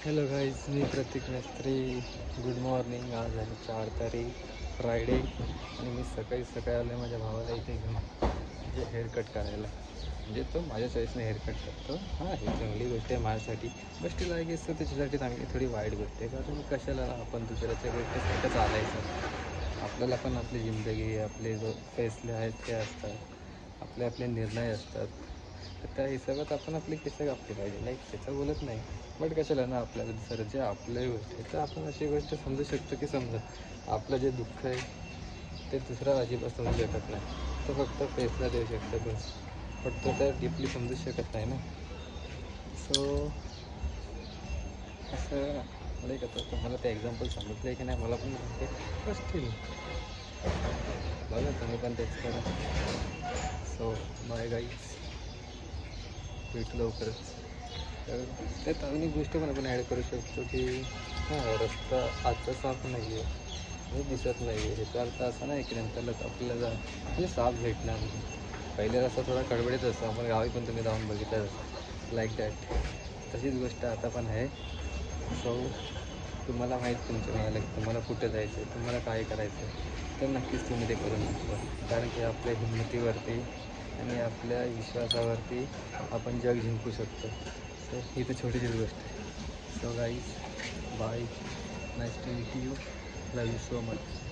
Hello guys, मी Pratik Mistry. Good morning. आज आहे 4 तारीख, फ्रायडे. आणि मी सकाळी सकाळी आलो माझ्या भावाला इथे घेऊन, म्हणजे हेअरकट करायला. म्हणजे तो माझ्या चॉईसने हेअरकट करतो. हां, ही चांगली गोष्ट आहे माझ्यासाठी. गोष्टी लायक असतो त्याच्यासाठी चांगली, थोडी वाईट गोष्ट आहे. कारण कशाला आपण दुसऱ्याच्या गोष्टीसाठी चालायचं. आपल्याला पण आपली जिंदगी, आपले जो फैसले आहेत ते असतात, आपले आपले निर्णय असतात. तर त्या हिशोबात आपण आपली केस कापली पाहिजे. लाईक त्याचं बोलत नाही, बट कशाला ना आपल्याला दुसरं जे आपल्या गोष्ट आहे तर आपण अशी गोष्ट समजू शकतो की समजा आपलं जे दुःख आहे ते दुसरा अजिबात समजू शकत नाही. तो फक्त फेसला देऊ शकतो बस, बट तो तर डीपली समजू शकत नाही ना. सो असं लाईक आता तुम्हाला ते एक्झाम्पल समजलं आहे की नाही मला पण माहिती आहे, स्टील बघा तुम्ही पण तेच करा. सो बाय गाईज, भेटू लवकरच. तर त्यात अजून एक गोष्ट पण आपण ॲड करू शकतो की हां, रस्ता आता साफ नाही आहे, म्हणजे दिसत नाही आहे, ह्याचा अर्थ असा नाही की नंतरला आपल्याला म्हणजे साफ भेटणार नाही. पहिले रस्ता थोडा खडबडीत असतो, आपण गावी पण तुम्ही जाऊन बघितलं लाईक दॅट. तशीच गोष्ट आता पण आहे. सो तुम्हाला माहीत तुमच्या मनाला की तुम्हाला कुठे जायचं आहे, तुम्हाला काय करायचं आहे, तर नक्कीच तुम्ही ते करून दाखवा. कारण की आपल्या हिंमतीवरती आणि आपल्या विश्वासावरती आपण जग जिंकू शकतो. सो ही तर छोटीशीच गोष्ट आहे. So guys, bye. Nice to meet you. Love you so much.